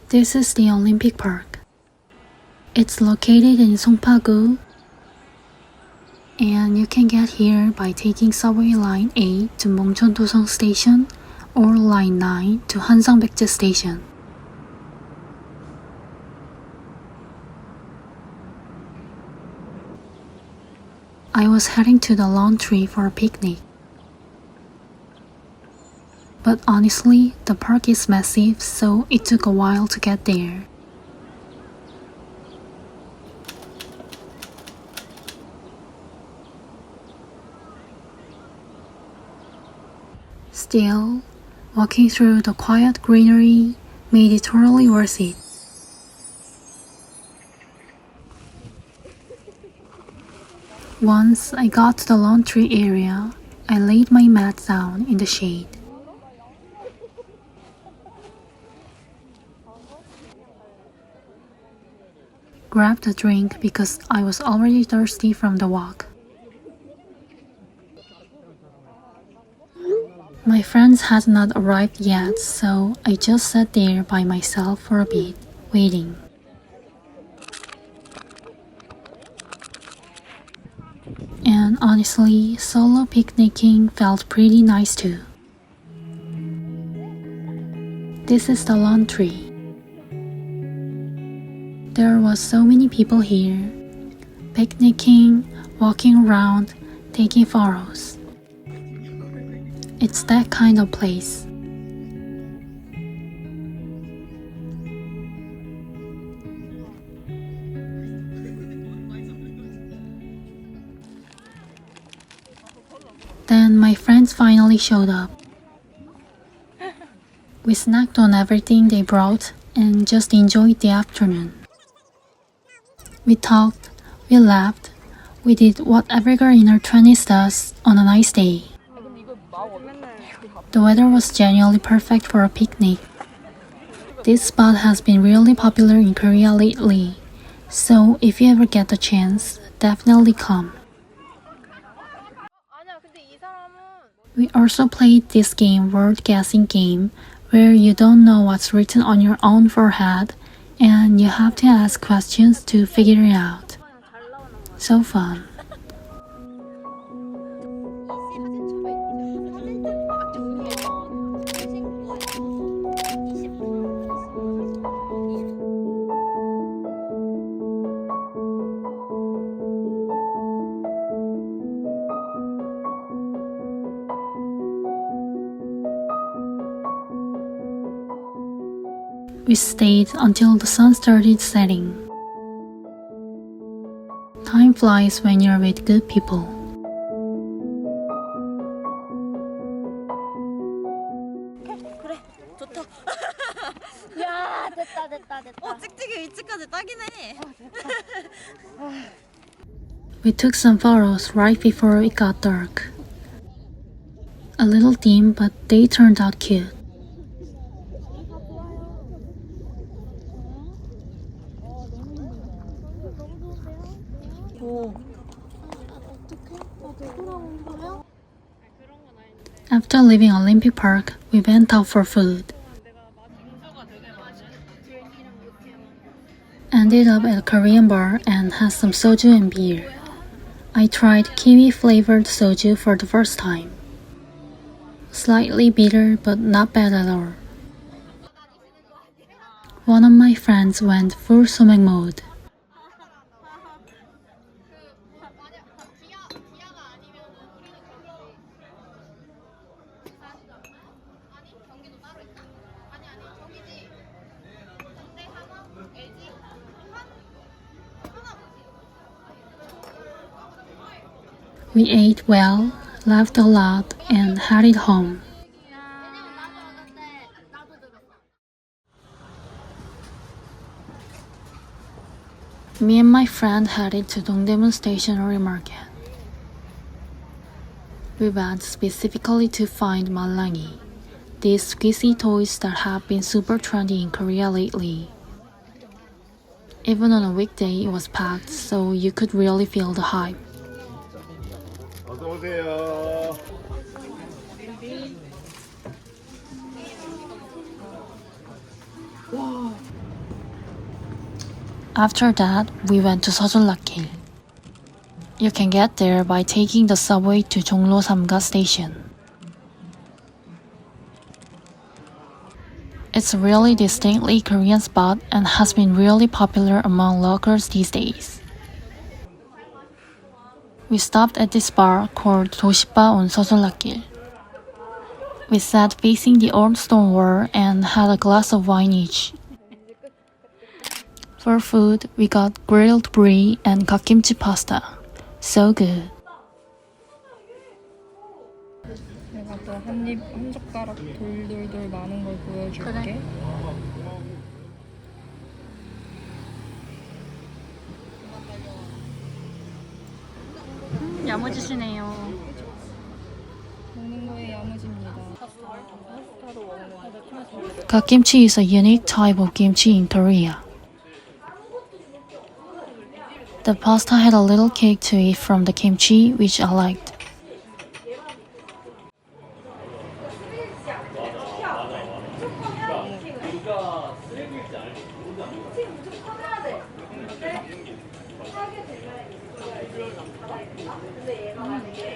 This is the Olympic Park. It's located in Songpa-gu, and you can get here by taking subway line 8 to Mongcheon-Dosung Station or line 9 to Hansangbaekje Station. I was heading to the laundry for a picnic. But honestly, the park is massive, so it took a while to get there. Still, walking through the quiet greenery made it totally worth it. Once I got to the laundry area, I laid my mat down in the shade. Grabbed a drink because I was already thirsty from the walk. My friends had not arrived yet, so I just sat there by myself for a bit, waiting. And honestly, solo picnicking felt pretty nice too. This is the laundry. There was so many people here, picnicking, walking around, taking photos. It's that kind of place. Then my friends finally showed up. We snacked on everything they brought and just enjoyed the afternoon. We talked, we laughed, we did what every girl in her 20s does on a nice day. The weather was genuinely perfect for a picnic. This spot has been really popular in Korea lately, so if you ever get the chance, definitely come. We also played this game, word guessing game, where you don't know what's written on your own forehead and you have to ask questions to figure it out. So fun. We stayed until the sun started setting. Time flies when you're with good people. 그래, 좋다. 야, 됐다. 찍찍이 위치까지 딱이네. We took some photos right before it got dark. A little dim, but they turned out cute. After leaving Olympic Park, we went out for food. Ended up at a Korean bar and had some soju and beer. I tried kiwi-flavored soju for the first time. Slightly bitter, but not bad at all. One of my friends went full somek mode. We ate well, laughed a lot, and headed home. Me and my friend headed to Dongdaemun Stationery Market. We went specifically to find mallangi, these squishy toys that have been super trendy in Korea lately. Even on a weekday, it was packed, so you could really feel the hype. 어서오세요. 와. After that, we went to seosullagil. You can get there by taking the subway to 종로3가 station. It's a really distinctly Korean spot and has been really popular among locals these days. We stopped at this bar called 도시바 on seosullagil. We sat facing the old stone wall and had a glass of wine each. For food, we got grilled brie and 갓김치 pasta. So good. 내가 또 한 젓가락 돌돌돌 많은 걸 보여줄게. 그래. 야무지시네요. 먹는 거에 야무집니다. 갓김치 is a unique type of kimchi in Korea. The pasta had a little kick to it from the kimchi, which I liked.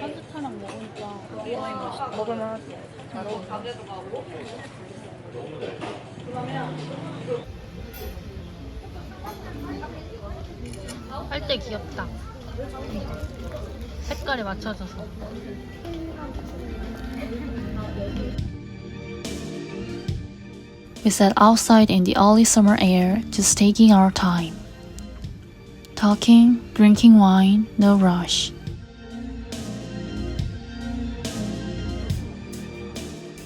한젓하랑 먹으니까 굉장히 맛있다. 먹으면 잘 어울려. 할 때 귀엽다. 색깔에 맞춰져서. We sat outside in the early summer air, just taking our time. Talking, drinking wine, no rush.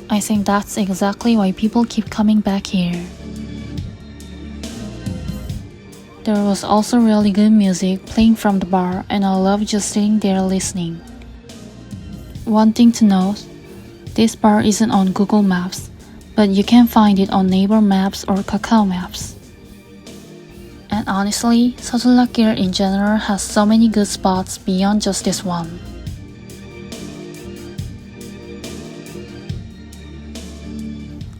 I think that's exactly why people keep coming back here. There was also really good music playing from the bar and I love just sitting there listening. One thing to note, this bar isn't on Google Maps, but you can find it on Naver Maps or Kakao Maps. And honestly, seosullagil in general has so many good spots beyond just this one.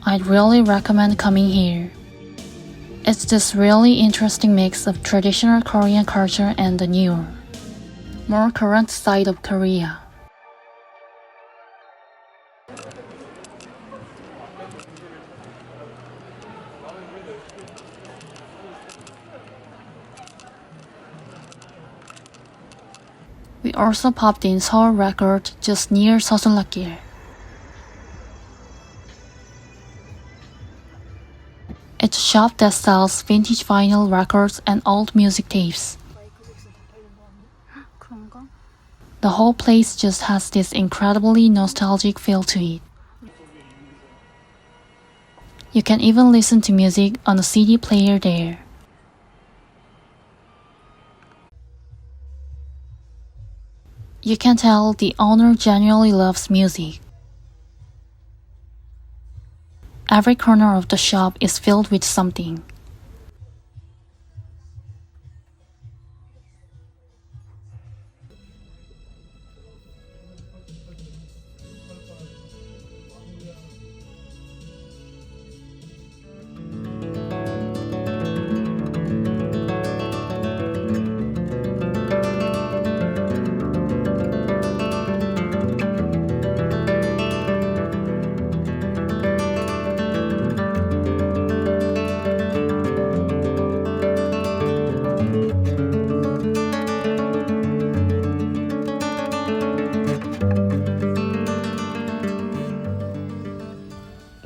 I'd really recommend coming here. It's this really interesting mix of traditional Korean culture and the newer, more current side of Korea. We also popped in Seoul Record just near seosullagil. It's a shop that sells vintage vinyl records and old music tapes. The whole place just has this incredibly nostalgic feel to it. You can even listen to music on a CD player there. You can tell the owner genuinely loves music. Every corner of the shop is filled with something.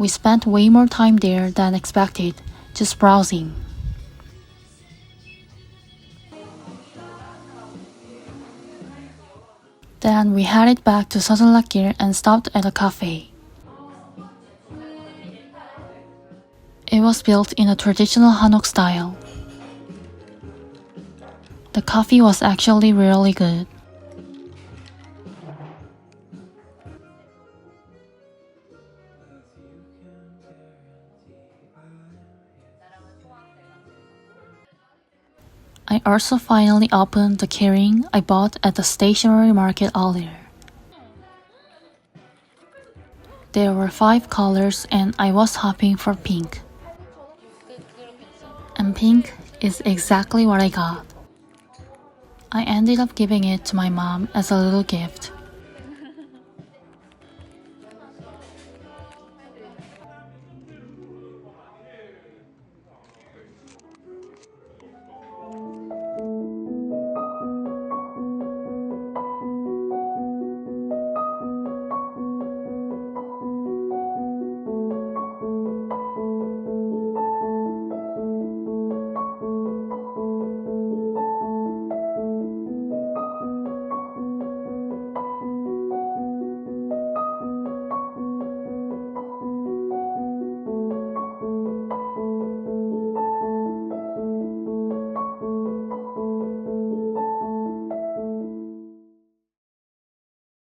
We spent way more time there than expected, just browsing. Then we headed back to seosullagil and stopped at a cafe. It was built in a traditional Hanok style. The coffee was actually really good. I also finally opened the keyring I bought at the stationery market earlier. There were 5 colors and I was hoping for pink. And pink is exactly what I got. I ended up giving it to my mom as a little gift